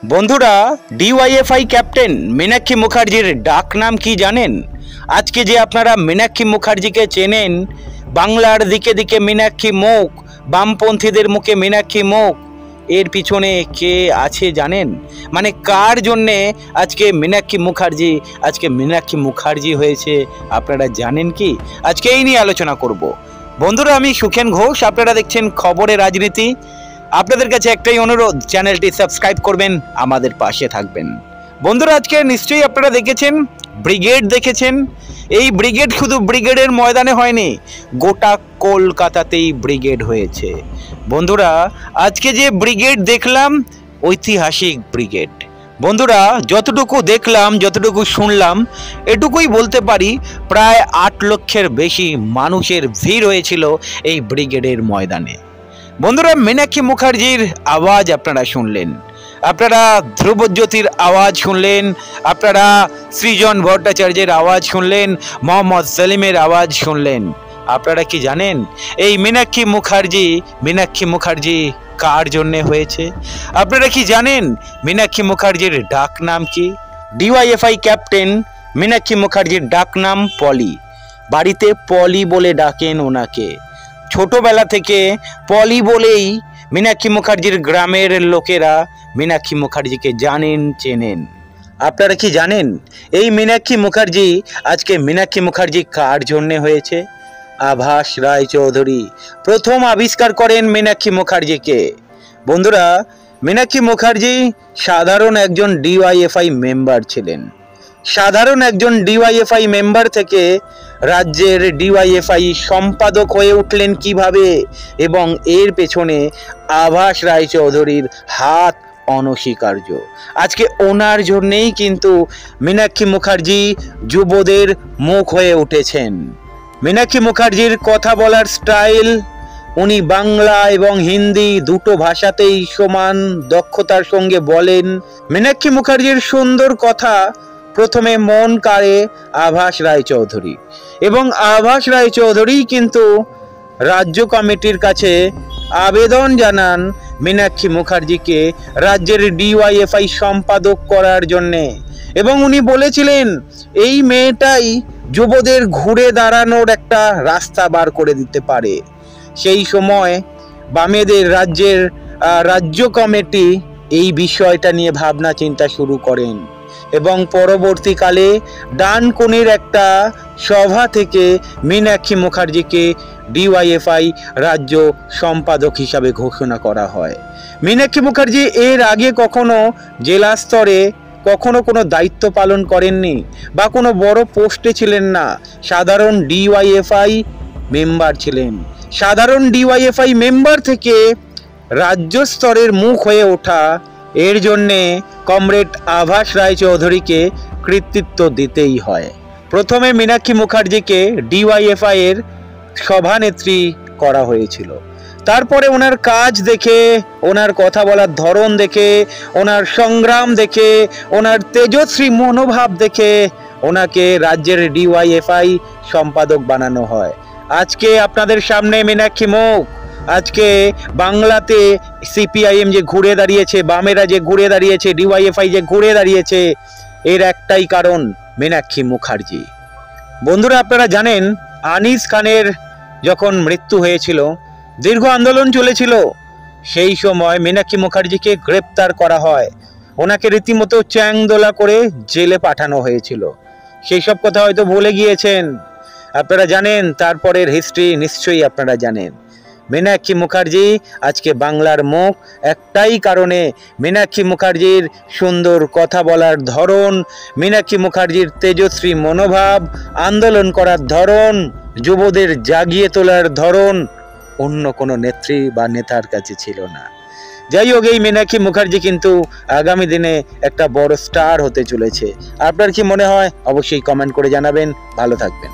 বন্ধুরা, DYFI captain Meenakshi মুখার্জির ডাক নাম কি জানেন? আজকে যে আপনারা মীনাক্ষী মুখার্জিকে চেনেন, বাংলার দিকে দিকে মীনাক্ষী মুখ, বামপন্থীদের মুখে মীনাক্ষী মুখ, এর পিছনে কে আছে জানেন? মানে কার জন্যে আজকে মীনাক্ষী মুখার্জি হয়েছে আপনারা জানেন কি? আজকে এই নিয়ে আলোচনা করব। বন্ধুরা, আমি সুখেন ঘোষ, আপনারা দেখছেন খবরে রাজনীতি। আপনাদের কাছে একটাই অনুরোধ, চ্যানেলটি সাবস্ক্রাইব করবেন, আমাদের পাশে থাকবেন। বন্ধুরা, আজকে নিশ্চয়ই আপনারা দেখেছেন ব্রিগেড দেখেছেন। এই ব্রিগেড শুধু ব্রিগেডের ময়দানে হয়নি, গোটা কলকাতাতেই ব্রিগেড হয়েছে। বন্ধুরা, আজকে যে ব্রিগেড দেখলাম, ঐতিহাসিক ব্রিগেড। বন্ধুরা, যতটুকু দেখলাম, যতটুকু শুনলাম, এটুকুই বলতে পারি প্রায় 8 লক্ষের বেশি মানুষের ভিড় হয়েছিল এই ব্রিগেডের ময়দানে। বন্ধুরা, মীনাক্ষী মুখার্জির আওয়াজ আপনারা শুনলেন, আপনারা ধ্রুবজ্যোতির আওয়াজ শুনলেন, আপনারা সৃজন ভট্টাচার্যের আওয়াজ শুনলেন, মোহাম্মদ সেলিমের আওয়াজ শুনলেন। আপনারা কি জানেন এই মীনাক্ষী মুখার্জি কার জন্য হয়েছে? আপনারা কি জানেন মীনাক্ষী মুখার্জির ডাক নাম কি? ডিওয়াইএফআই ক্যাপ্টেন মীনাক্ষী মুখার্জির ডাক নাম পলি। বাড়িতে পলি বলে ডাকেন ওনাকে। ছোটবেলা থেকে পলি বলেই মীনাক্ষী মুখার্জির গ্রামের লোকেরা মীনাক্ষী মুখার্জিকে জানেন, চেনেন। আপনারা কি জানেন এই মীনাক্ষী মুখার্জি কার জন্যে হয়েছে? আভাস রায়চৌধুরী প্রথম আবিষ্কার করেন মীনাক্ষী মুখার্জিকে। বন্ধুরা, মীনাক্ষী মুখার্জি সাধারণ একজন ডিওয়াইএফআই মেম্বার ছিলেন। সাধারণ একজন ডিওয়াইএফআই মেম্বার থেকে রাজ্যের ডিওয়াইএফআই সম্পাদক হয়ে উঠলেন কিভাবে, এবং এর পেছনে আভাস রায়চৌধুরীর হাত অনস্বীকার্য। আজকে ওনার জন্যেই কিন্তু মীনাক্ষী মুখার্জি যুবদের মুখ হয়ে উঠেছেন। মীনাক্ষী মুখার্জির কথা বলার স্টাইল, উনি বাংলা এবং হিন্দি দুটো ভাষাতেই সমান দক্ষতার সঙ্গে বলেন। মীনাক্ষী মুখার্জির সুন্দর কথা প্রথমে মন কাড়ে আভাস রায়চৌধুরী, এবং আভাস রায়চৌধুরী কিন্তু রাজ্য কমিটির কাছে আবেদন জানান মীনাক্ষী মুখার্জিকে রাজ্যের ডিওয়াইএফআই সম্পাদক করার জন্যে। এবং উনি বলেছিলেন এই মেয়েটাই যুবদের ঘুরে দাঁড়ানোর একটা রাস্তা বার করে দিতে পারে। সেই সময় বামেদের রাজ্য কমিটি এই বিষয়টা নিয়ে ভাবনা চিন্তা শুরু করেন, এবং পরবর্তীকালে ডানকুনির একটা সভা থেকে মীনাক্ষী মুখার্জিকে ডিওয়াইএফআই রাজ্য সম্পাদক হিসাবে ঘোষণা করা হয়। মীনাক্ষী মুখার্জি এর আগে কখনো জেলা স্তরে কোনো দায়িত্ব পালন করেননি বা কোনো বড় পোস্টে ছিলেন না। সাধারণ ডিওয়াইএফআই মেম্বার ছিলেন। সাধারণ ডিওয়াইএফআই মেম্বার থেকে রাজ্য স্তরের মুখ হয়ে ওঠা, এর জন্যে কমরেড আভাস রায়চৌধুরীকে কৃতিত্ব দিতেই হয়। প্রথমে মীনাক্ষী মুখার্জিকে ডিওয়াইএফআই এর সভানেত্রী করা হয়েছিল। তারপরে ওনার কাজ দেখে, ওনার কথা বলার ধরন দেখে, ওনার সংগ্রাম দেখে, ওনার তেজস্বী মনোভাব দেখে ওনাকে রাজ্যের ডিওয়াইএফআই সম্পাদক বানানো হয়। আজকে আপনাদের সামনে মীনাক্ষী মুখ, আজকে বাংলাতে সিপিআইএম যে ঘুরে দাঁড়িয়েছে, বামেরা যে ঘুরে দাঁড়িয়েছে, ডিওয়াইএফআই যে ঘুরে দাঁড়িয়েছে, এর একটাই কারণ মীনাক্ষী মুখার্জি। বন্ধুরা, আপনারা জানেন আনিস খানের যখন মৃত্যু হয়েছিল, দীর্ঘ আন্দোলন চলেছিল, সেই সময় মীনাক্ষী মুখার্জিকে গ্রেপ্তার করা হয়। ওনাকে রীতিমতো চ্যাংদোলা করে জেলে পাঠানো হয়েছিল। সেই সব কথা হয়তো ভুলে গিয়েছেন। আপনারা জানেন তারপরের হিস্ট্রি নিশ্চয়ই আপনারা জানেন। মীনাক্ষী মুখার্জি আজকে বাংলার মুখ একটাই কারণে, মীনাক্ষী মুখার্জির সুন্দর কথা বলার ধরন, মীনাক্ষী মুখার্জির তেজস্বী মনোভাব, আন্দোলন করার ধরন, যুবদের জাগিয়ে তোলার ধরন অন্য কোনো নেত্রী বা নেতার কাছে ছিল না। যাই হোক, এই মীনাক্ষী মুখার্জি কিন্তু আগামী দিনে একটা বড় স্টার হতে চলেছে। আপনার কি মনে হয়? অবশ্যই কমেন্ট করে জানাবেন। ভালো থাকবেন।